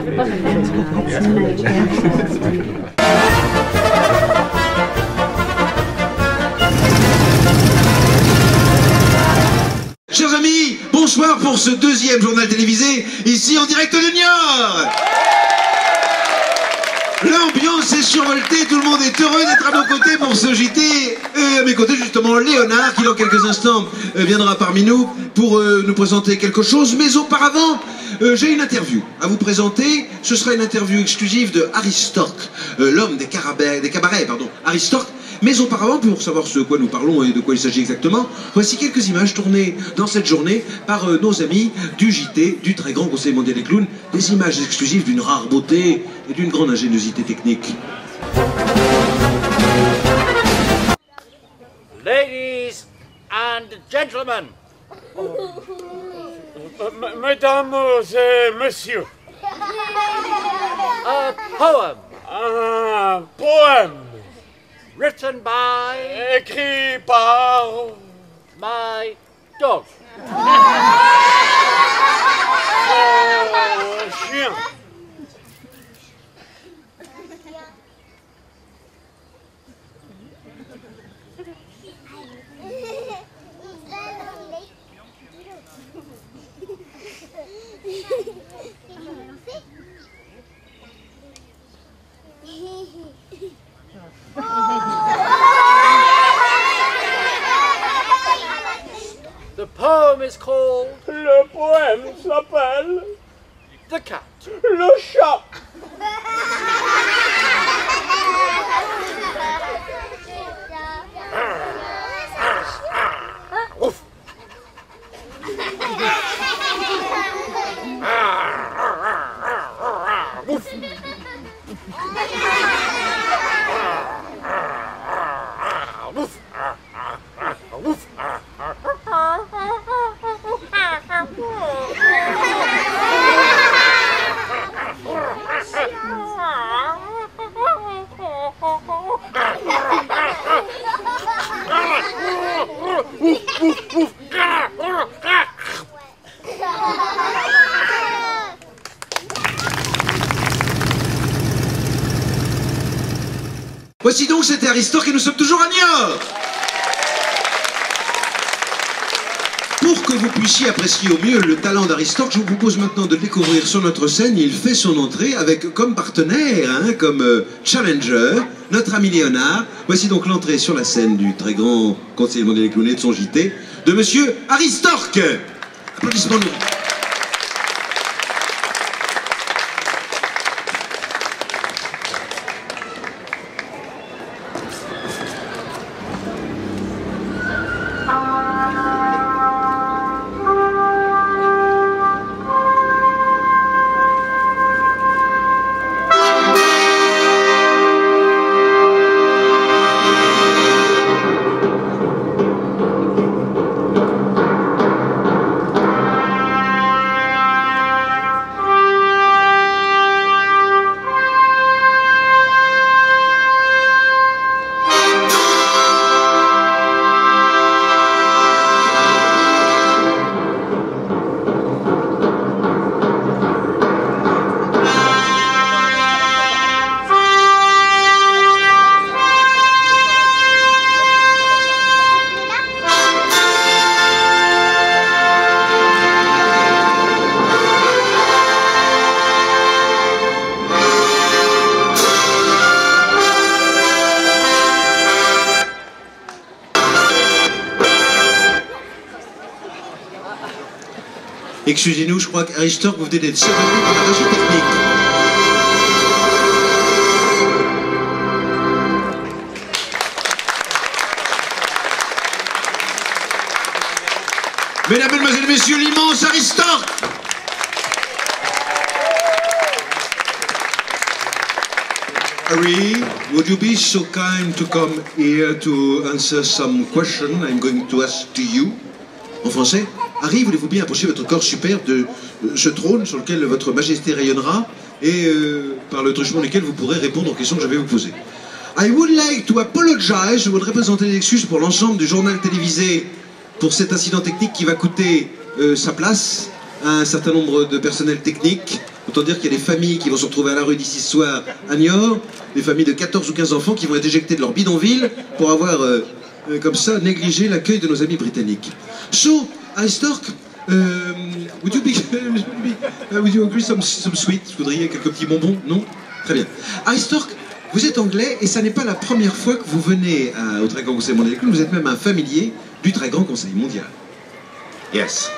Chers amis, bonsoir pour ce deuxième journal télévisé, ici en direct de Niort. L'ambiance est survoltée, tout le monde est heureux d'être à nos côtés pour ce JT. À mes côtés, justement, Léonard, qui dans quelques instants viendra parmi nous pour nous présenter quelque chose. Mais auparavant, j'ai une interview à vous présenter. Ce sera une interview exclusive de Harry Stork, l'homme des cabarets, Harry Stork. Mais auparavant, pour savoir ce de quoi nous parlons et de quoi il s'agit exactement, voici quelques images tournées dans cette journée par nos amis du JT, du très grand Conseil mondial des clowns, des images exclusives d'une rare beauté et d'une grande ingéniosité technique. Ladies and gentlemen, Mesdames et messieurs, a poem un poème written by écrit par my dog. mon chien. The poem is called Le poème s'appelle The Cat. Le chat. Ouf. Ouf. Ouf. Voici donc, c'était Harry Stork et nous sommes toujours à Niort. Pour que vous puissiez apprécier au mieux le talent d'Harry Stork, je vous propose maintenant de le découvrir sur notre scène. Il fait son entrée avec comme partenaire, comme challenger, notre ami Léonard. Voici donc l'entrée sur la scène du très grand conseiller mondial des clowns et de son JT, de monsieur Harry Stork. Applaudissements. Excusez-nous, je crois qu'Harry Stork, vous venez d'être séduit par la régie technique. Mesdames, Mesdemoiselles, Messieurs, l'immense Harry Stork. Harry, would you be so kind to come here to answer some question I'm going to ask to you? En français, Harry, voulez-vous bien approcher votre corps superbe de ce trône sur lequel votre majesté rayonnera et par le truchement duquel vous pourrez répondre aux questions que je vais vous poser. I would like to apologize, je voudrais présenter des excuses pour l'ensemble du journal télévisé pour cet incident technique qui va coûter sa place à un certain nombre de personnels techniques, Autant dire qu'il y a des familles qui vont se retrouver à la rue d'ici ce soir à Niort, des familles de 14 ou 15 enfants qui vont être éjectés de leur bidonville pour avoir, comme ça, négligé l'accueil de nos amis britanniques. So, Aristork, would you agree some sweet? Vous voudriez quelques petits bonbons? Non? Très bien. Aristork, vous êtes anglais et ça n'est pas la première fois que vous venez au Très Grand Conseil Mondial. Vous êtes même un familier du Très Grand Conseil Mondial. Yes.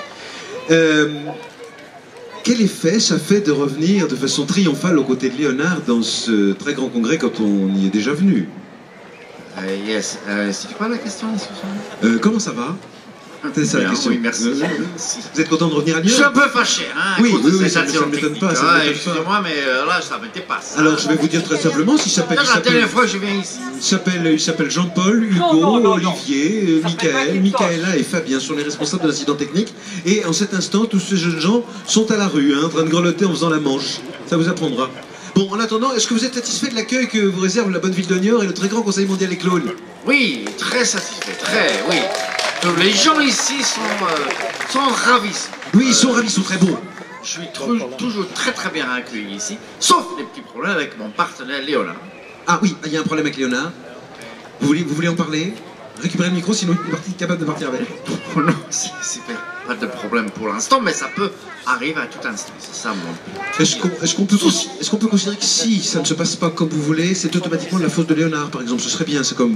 Quel effet ça fait de revenir de façon triomphale aux côtés de Léonard dans ce très grand congrès quand on y est déjà venu? Yes. C'est quoi la question? Comment ça va? C'est ça la question. Oui, merci. Vous êtes content de revenir à Niort? Je suis un peu fâché, hein, Oui, à cause de oui, cette ça ne m'étonne pas. Excusez-moi, mais là, ça me dépasse. Alors, je vais vous dire très simplement, s'il s'appelle... C'est la dernière fois que je viens ici. Il s'appelle Jean-Paul, Hugo, Olivier, Michael, Michaela et Fabien sont les responsables de l'incident technique. Et en cet instant, tous ces jeunes gens sont à la rue, en train de grelotter en faisant la manche. Ça vous apprendra. Bon, en attendant, est-ce que vous êtes satisfait de l'accueil que vous réserve la bonne ville de Niort et le Très Grand Conseil Mondial des Clowns? Oui, très satisfait, oui. Les gens ici sont ravissants. Oui, ils sont ravis, ils sont très beaux. Je suis toujours très bien accueilli ici, sauf les petits problèmes avec mon partenaire Léonard. Ah oui, il y a un problème avec Léonard. Vous voulez en parler? Récupérez le micro, sinon il est capable de partir avec. Oh non, c'est pas de problème pour l'instant, mais ça peut arriver à tout instant. C'est ça mon... Est-ce qu'on peut considérer que si ça ne se passe pas comme vous voulez, c'est automatiquement de la faute de Léonard, par exemple? Ce serait bien, c'est comme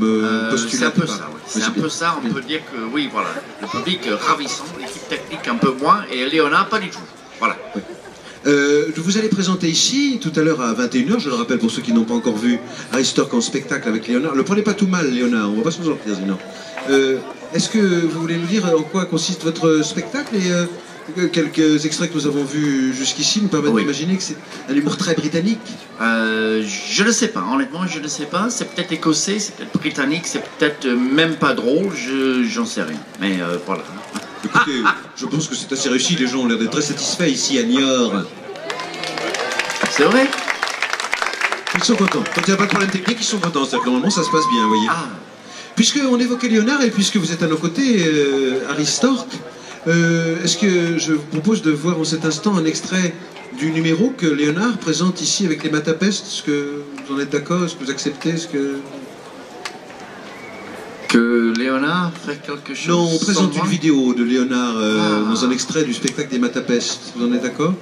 postulat. C'est un peu ça, oui. C'est un peu ça, on peut dire que oui, voilà. Le public ravissant, l'équipe technique un peu moins, et Léonard pas du tout. Voilà. Oui. Je vous allais présenter ici, tout à l'heure à 21h, je le rappelle pour ceux qui n'ont pas encore vu Aristork en spectacle avec Léonard. Le prenez pas tout mal, Léonard, on va pas se sortir sinon. Est-ce que vous voulez nous dire en quoi consiste votre spectacle et quelques extraits que nous avons vus jusqu'ici nous permettent d'imaginer que c'est un humour très britannique? Je ne sais pas, honnêtement, je ne sais pas. C'est peut-être écossais, c'est peut-être britannique, c'est peut-être même pas drôle, j'en sais rien. Mais voilà. Écoutez, je pense que c'est assez réussi, les gens ont l'air d'être très satisfaits ici à Niort. C'est vrai? Ils sont contents. Quand il n'y a pas de problème technique, ils sont contents. C'est-à-dire que normalement, ça se passe bien, vous voyez. Puisqu'on évoquait Léonard et puisque vous êtes à nos côtés, Aristork, est-ce que je vous propose de voir en cet instant un extrait du numéro que Léonard présente ici avec les Matapest? Est-ce que vous en êtes d'accord? Est-ce que vous acceptez? Que Léonard fait quelque chose? Non, on présente une vidéo de Léonard dans un extrait du spectacle des Matapest. Vous en êtes d'accord?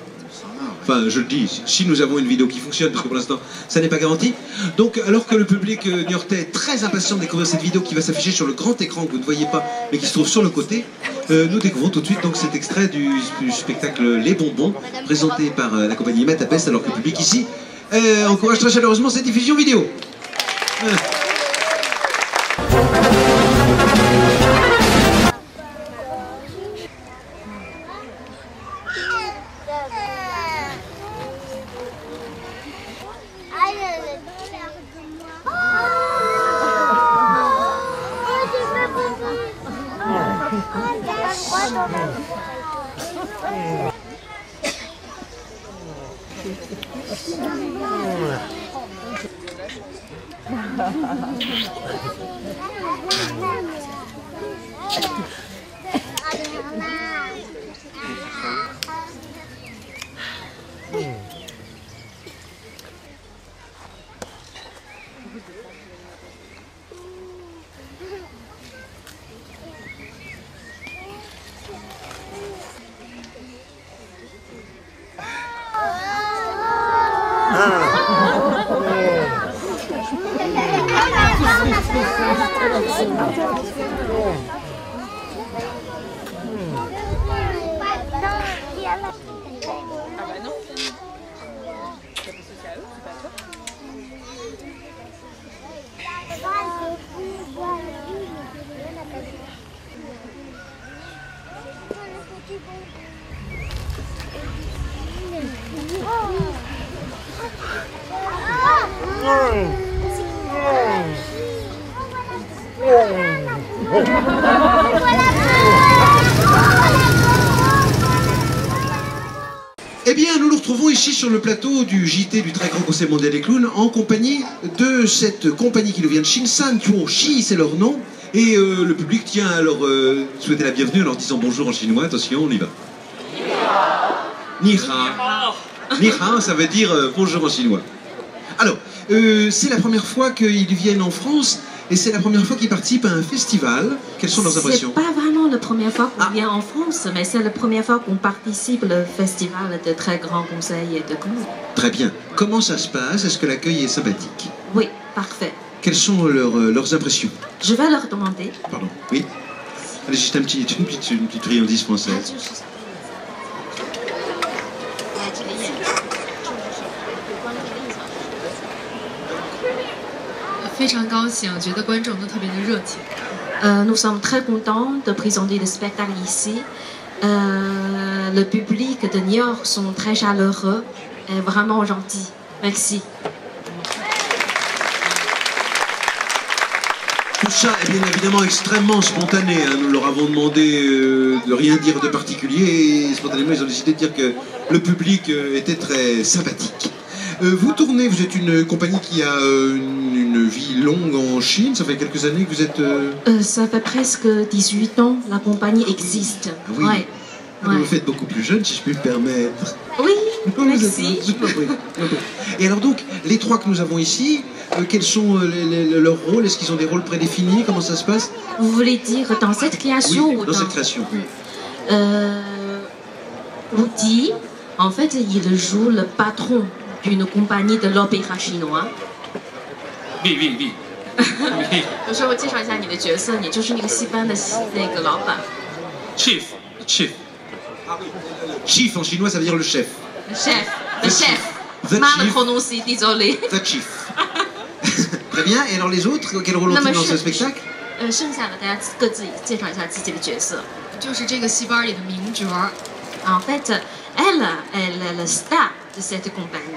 Enfin, je le dis, si nous avons une vidéo qui fonctionne, parce que pour l'instant, ça n'est pas garanti. Donc, alors que le public niortais est très impatient de découvrir cette vidéo qui va s'afficher sur le grand écran que vous ne voyez pas, mais qui se trouve sur le côté, nous découvrons tout de suite donc cet extrait du spectacle Les Bonbons, présenté par la compagnie Matapest, alors que le public ici encourage très chaleureusement cette diffusion vidéo. Eh bien, nous nous retrouvons ici sur le plateau du JT du Très Grand Conseil Mondial des Clowns en compagnie de cette compagnie qui nous vient de Shinsan, Chuo-Shi, c'est leur nom. Et le public tient à leur souhaiter la bienvenue en leur disant bonjour en chinois. Attention, on y va. Ni hao. Ni hao, ça veut dire bonjour en chinois. Alors, c'est la première fois qu'ils viennent en France et c'est la première fois qu'ils participent à un festival. Quelles sont leurs impressions? C'est pas vraiment la première fois qu'on vient en France, mais c'est la première fois qu'on participe au festival de très grands conseils de Caen. Très bien. Comment ça se passe? Est-ce que l'accueil est sympathique? Oui, parfait. Quelles sont leurs impressions? Je vais leur demander. Pardon. Oui. Allez, juste une petite friandise française. 非常高兴，觉得观众都特别的热情。Nous sommes très contents de présenter le spectacle ici. Le public de Niort sont très chaleureux et vraiment gentils. Merci. Tout ça est bien évidemment extrêmement spontané. Hein. Nous leur avons demandé de rien dire de particulier et spontanément ils ont décidé de dire que le public était très sympathique. Vous tournez, vous êtes une compagnie qui a une vie longue en Chine. Ça fait quelques années que vous êtes... Ça fait presque 18 ans, la compagnie existe. Oui. Ouais. Vous faites beaucoup plus jeune, si je puis me permettre. Oui, merci. Et alors donc, les trois que nous avons ici, quels sont leurs rôles? Est-ce qu'ils ont des rôles prédéfinis? Comment ça se passe? Vous voulez dire dans cette création ou dans cette création, oui. Woody, en fait, il joue le patron d'une compagnie de l'opéra chinois. Oui. 有时候我介绍一下你的角色，你就是那个戏班的那个老板。 Chief. Chief en chinois, ça veut dire le chef. Le chef, le chef. The Mal chief. prononcé, désolé. The chief. Très bien. Et alors les autres, quel rôle ont-ils dans ce spectacle? 剩下的大家各自介绍一下自己的角色。就是这个戏班里的名角儿。 En fait, elle est le star de cette compagnie.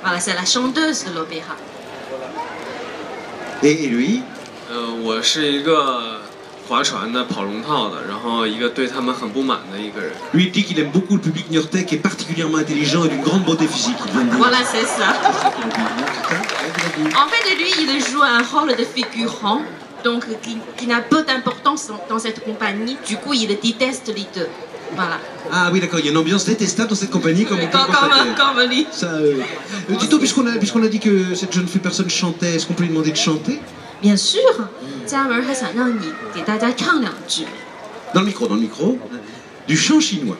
Voilà, c'est la chanteuse de l'opéra. Et lui? 我是一个划船的、跑龙套的，然后一个对他们很不满的一个人。 Lui il dit qu'il aime beaucoup le public niortais, qui est particulièrement intelligent et d'une grande beauté physique. Il vient de dire. Voilà, c'est ça. C'est ça. En fait, lui, il joue un rôle de figurant, donc qui n'a peu d'importance dans cette compagnie. Du coup, il déteste les deux. Voilà. Ah oui, d'accord, il y a une ambiance détestable dans cette compagnie, comme on peut le constater. Comme lui. Ça, Tito, puisqu'on a dit que cette jeune personne chantait, est-ce qu'on peut lui demander de chanter? Bien sûr. 嘉文还想让你给大家唱两句。 Dans le micro. Du chant chinois.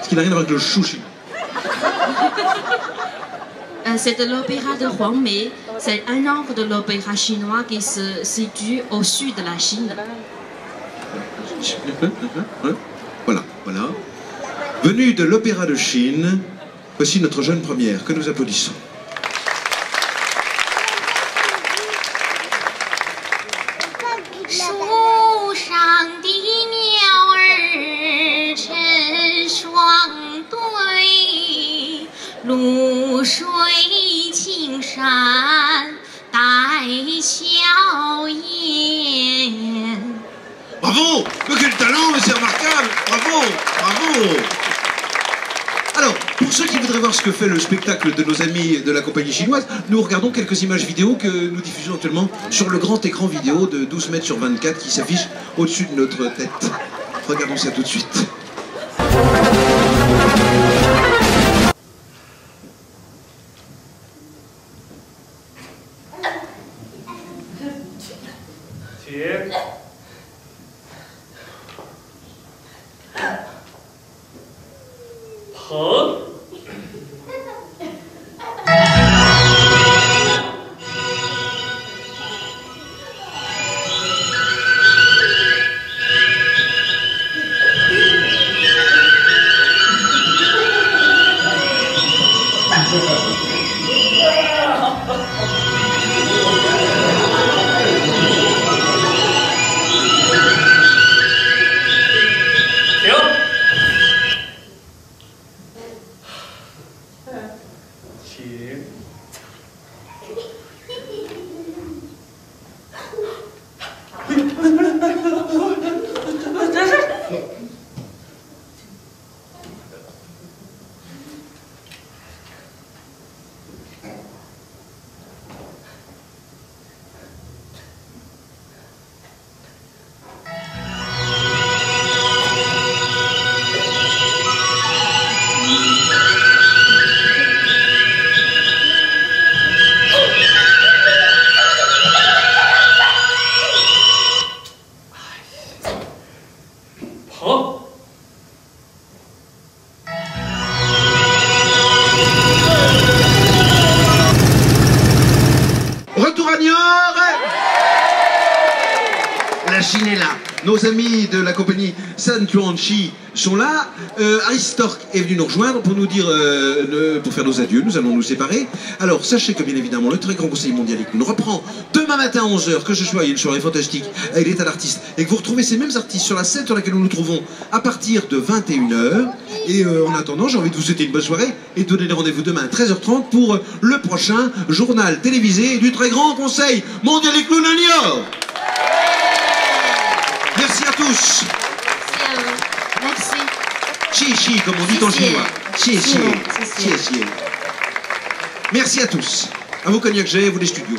Ce qui n'a rien à voir avec le chou chinois. C'est de l'opéra de Huang Mei. C'est un genre de l'opéra chinois qui se situe au sud de la Chine. Voilà. Venu de l'opéra de Chine, voici notre jeune première, que nous applaudissons. Bravo! Mais quel talent, mais c'est remarquable! Bravo! Alors, pour ceux qui voudraient voir ce que fait le spectacle de nos amis de la compagnie chinoise, nous regardons quelques images vidéo que nous diffusons actuellement sur le grand écran vidéo de 12 mètres sur 24 qui s'affiche au-dessus de notre tête. Regardons ça tout de suite. Jin est là. Nos amis de la compagnie San Chuanchi sont là. Aristork est venu nous rejoindre pour nous dire, pour faire nos adieux. Nous allons nous séparer. Alors, sachez que bien évidemment, le très grand conseil mondial nous reprend demain matin à 11h, que ce soit une soirée fantastique avec des tas d'artistes, et que vous retrouvez ces mêmes artistes sur la scène sur laquelle nous nous trouvons à partir de 21h. Et en attendant, j'ai envie de vous souhaiter une bonne soirée et de donner rendez-vous demain à 13h30 pour le prochain journal télévisé du très grand conseil mondial des clowns à Niort. Merci à tous. Merci. Chi, comme on dit en chinois. Chi. Merci à tous. À vous Cognac J, à vous les studios.